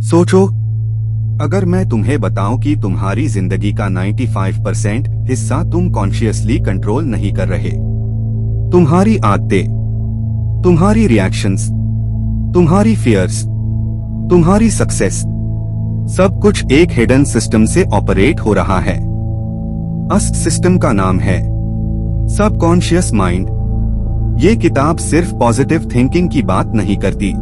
सोचो, अगर मैं तुम्हें बताऊं कि तुम्हारी जिंदगी का 95% हिस्सा तुम कॉन्शियसली कंट्रोल नहीं कर रहे। तुम्हारी आदतें, तुम्हारी रिएक्शंस, तुम्हारी फियर्स, तुम्हारी सक्सेस, सब कुछ एक हिडन सिस्टम से ऑपरेट हो रहा है। उस सिस्टम का नाम है सबकॉन्शियस माइंड। ये किताब सिर्फ पॉजिटिव थिंकिंग की बात नहीं करती।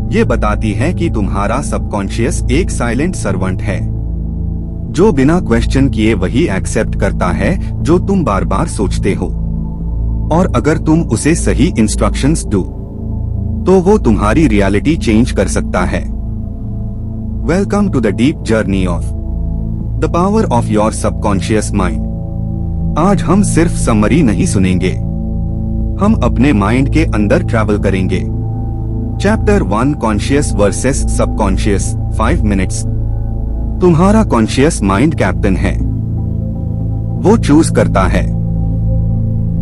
ये बताती है कि तुम्हारा सबकॉन्शियस एक साइलेंट सर्वेंट है, जो बिना क्वेश्चन किए वही एक्सेप्ट करता है जो तुम बार बार सोचते हो। और अगर तुम उसे सही इंस्ट्रक्शंस दो, तो वो तुम्हारी रियलिटी चेंज कर सकता है। Welcome to the deep journey of the power of your subconscious mind. आज हम सिर्फ समरी नहीं सुनेंगे, हम अपने माइंड के अंदर ट्रैवल करेंगे। Chapter 1, conscious versus subconscious, 5 minutes. तुम्हारा कॉन्शियस माइंड कैप्टन है, वो चूज करता है।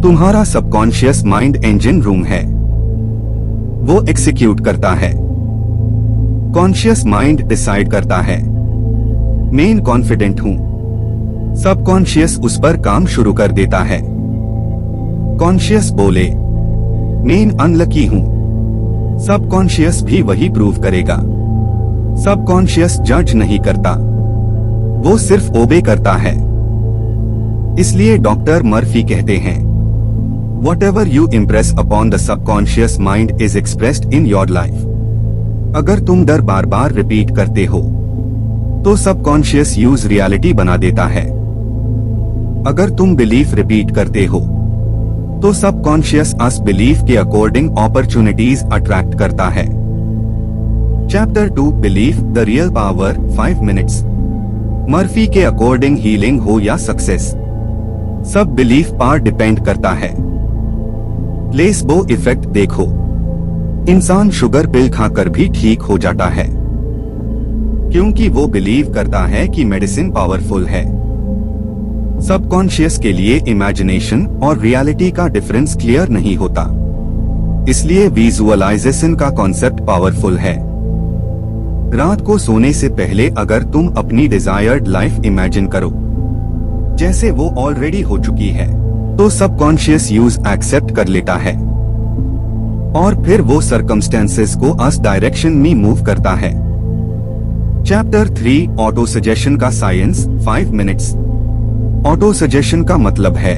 तुम्हारा सबकॉन्शियस माइंड इंजन रूम है, वो एग्जीक्यूट करता है। कॉन्शियस माइंड डिसाइड करता है, मैं कॉन्फिडेंट हूं। सबकॉन्शियस उस पर काम शुरू कर देता है। कॉन्शियस बोले, मैं अनलकी हूं। सबकॉन्शियस भी वही प्रूव करेगा। सबकॉन्शियस जज नहीं करता, वो सिर्फ ओबे करता है। इसलिए डॉक्टर मर्फी कहते हैं, Whatever you impress upon the subconscious mind is expressed in your life. अगर तुम डर बार बार रिपीट करते हो, तो सबकॉन्शियस यूज रियलिटी बना देता है। अगर तुम बिलीफ रिपीट करते हो, तो सबकॉन्शियस अस बिलीफ के अकॉर्डिंग अपॉर्चुनिटीज अट्रैक्ट करता है। Chapter 2, belief the real power, 5 minutes. Murphy के अकॉर्डिंग हीलिंग हो या सक्सेस, सब बिलीफ पर डिपेंड करता है। प्लेसबो इफेक्ट देखो, इंसान शुगर पिल खाकर भी ठीक हो जाता है, क्योंकि वो बिलीव करता है कि मेडिसिन पावरफुल है। सबकॉन्शियस के लिए इमेजिनेशन और रियलिटी का डिफरेंस क्लियर नहीं होता, इसलिए विजुअलाइजेशन का कॉन्सेप्ट पावरफुल है। रात को सोने से पहले अगर तुम अपनी डिजायर्ड लाइफ इमेजिन करो जैसे वो ऑलरेडी हो चुकी है, तो सबकॉन्शियस यूज एक्सेप्ट कर लेता है और फिर वो सर्कमस्टेंसेस को उस डायरेक्शन में मूव करता है। चैप्टर 3, ऑटो सजेशन का साइंस, 5 मिनट्स। ऑटो सजेशन का मतलब है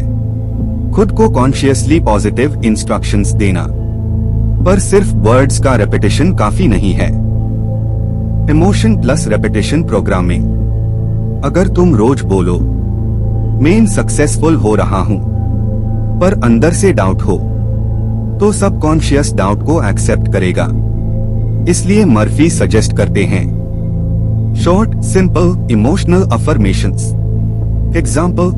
खुद को कॉन्शियसली पॉजिटिव इंस्ट्रक्शंस देना, पर सिर्फ वर्ड्स का रेपिटेशन काफी नहीं है। Emotion plus repetition programming. अगर तुम रोज बोलो, मैं सक्सेसफुल हो रहा हूं, पर अंदर से डाउट हो, तो सबकॉन्शियस डाउट को एक्सेप्ट करेगा। इसलिए मर्फी सजेस्ट करते हैं short, simple, emotional affirmations. Example,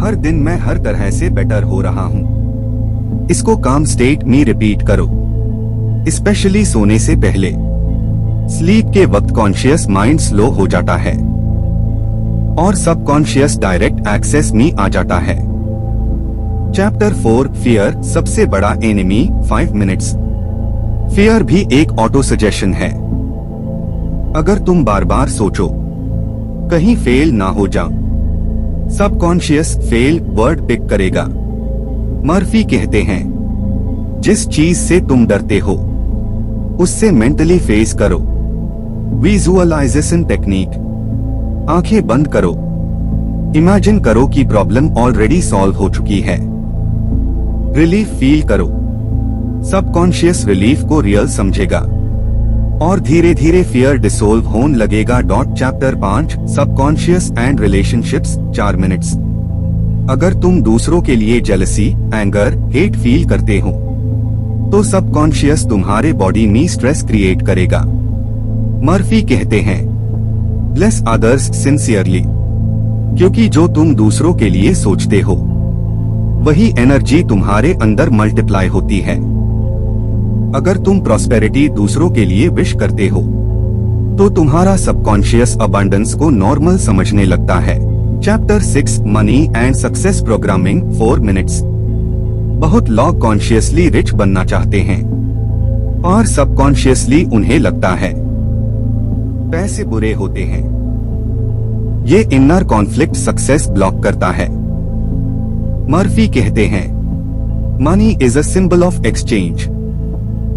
हर दिन मैं हर तरह से बेटर हो रहा हूं। इसको काम स्टेट में रिपीट करो, स्पेशली सोने से पहले। स्लीप के वक्त कॉन्शियस माइंड स्लो हो जाता है और सबकॉन्शियस डायरेक्ट एक्सेस में आ जाता है। चैप्टर 4, फियर सबसे बड़ा एनिमी, 5 मिनट्स। फियर भी एक ऑटो सजेशन है। अगर तुम बार बार सोचो कहीं फेल ना हो जाऊं, सबकॉन्शियस फेल वर्ड पिक करेगा। मर्फी कहते हैं, जिस चीज से तुम डरते हो उससे मेंटली फेस करो। Visualisation technique. आंखें बंद करो, इमेजिन करो कि प्रॉब्लम ऑलरेडी सॉल्व हो चुकी है। रिलीफ फील करो, सबकॉन्शियस रिलीफ को रियल समझेगा और धीरे धीरे फियर डिसोल्व होने लगेगा। Chapter 5, subconscious and relationships, 4 minutes. अगर तुम दूसरों के लिए जेलसी, एंगर, हेट फील करते हो, तो सबकॉन्शियस तुम्हारे बॉडी में स्ट्रेस क्रिएट करेगा। मर्फी कहते हैं, ब्लेस अदर्स सिंसियरली, क्योंकि जो तुम दूसरों के लिए सोचते हो वही एनर्जी तुम्हारे अंदर मल्टीप्लाई होती है। अगर तुम प्रॉस्पेरिटी दूसरों के लिए विश करते हो, तो तुम्हारा सबकॉन्शियस अबंडेंस को नॉर्मल समझने लगता है। Chapter 6, money and success programming, 4 minutes. बहुत लोग कॉन्शियसली रिच बनना चाहते हैं और सबकॉन्शियसली उन्हें लगता है पैसे बुरे होते हैं। ये इनर कॉन्फ्लिक्ट सक्सेस ब्लॉक करता है। मर्फी कहते हैं, money is a symbol of exchange.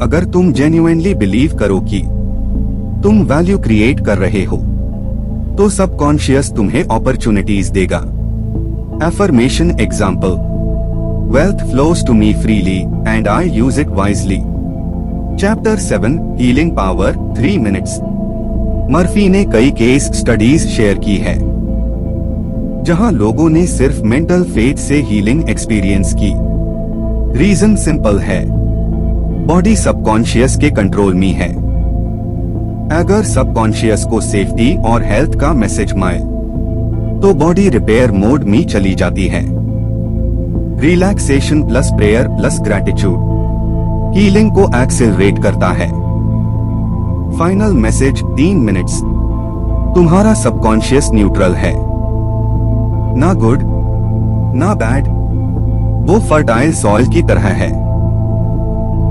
अगर तुम जेन्युइनली बिलीव करो कि तुम वैल्यू क्रिएट कर रहे हो, तो सबकॉन्शियस तुम्हें अपॉर्चुनिटीज देगा। Affirmation example, wealth flows to me freely and I use it wisely. Chapter 7 healing power 3 minutes. Murphy ने कई केस स्टडीज शेयर की है जहां लोगों ने सिर्फ मेंटल फेथ से हीलिंग एक्सपीरियंस की। रीजन सिंपल है, बॉडी सबकॉन्शियस के कंट्रोल में है। अगर सबकॉन्शियस को सेफ्टी और हेल्थ का मैसेज मिले, तो बॉडी रिपेयर मोड में चली जाती है। Relaxation plus prayer plus gratitude healing को एक्सेलरेट करता है। Final message 3 minutes. तुम्हारा सबकॉन्शियस न्यूट्रल है, ना गुड ना बैड। वो फर्टाइल सॉइल की तरह है,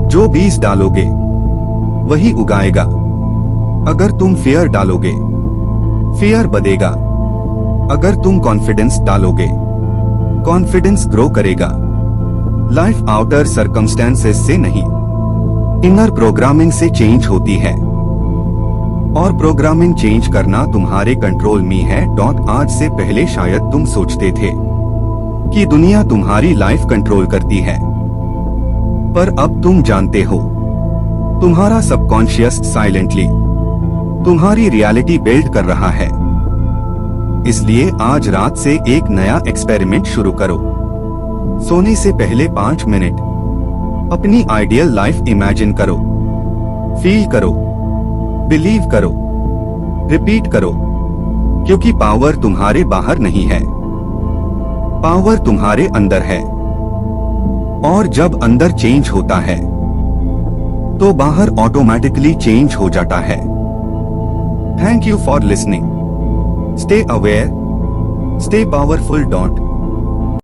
जो बीज डालोगे वही उगाएगा। अगर तुम फियर डालोगे, फियर बढ़ेगा। अगर तुम कॉन्फिडेंस डालोगे, कॉन्फिडेंस ग्रो करेगा। लाइफ आउटर सर्कमस्टेंसेस से नहीं, इनर प्रोग्रामिंग से चेंज होती है, और प्रोग्रामिंग चेंज करना तुम्हारे कंट्रोल में है। आज से पहले शायद तुम सोचते थे कि दुनिया तुम्हारी लाइफ कंट्रोल करती है, पर अब तुम जानते हो, तुम्हारा सबकॉन्शियस साइलेंटली तुम्हारी रियलिटी बिल्ड कर रहा है। इसलिए आज रात से एक नया एक्सपेरिमेंट शुरू करो। सोने से पहले 5 मिनट अपनी आइडियल लाइफ इमेजिन करो, फील करो, बिलीव करो, रिपीट करो, क्योंकि पावर तुम्हारे बाहर नहीं है, पावर तुम्हारे अंदर है। और जब अंदर चेंज होता है, तो बाहर ऑटोमेटिकली चेंज हो जाता है। Thank you for listening. Stay aware, stay powerful.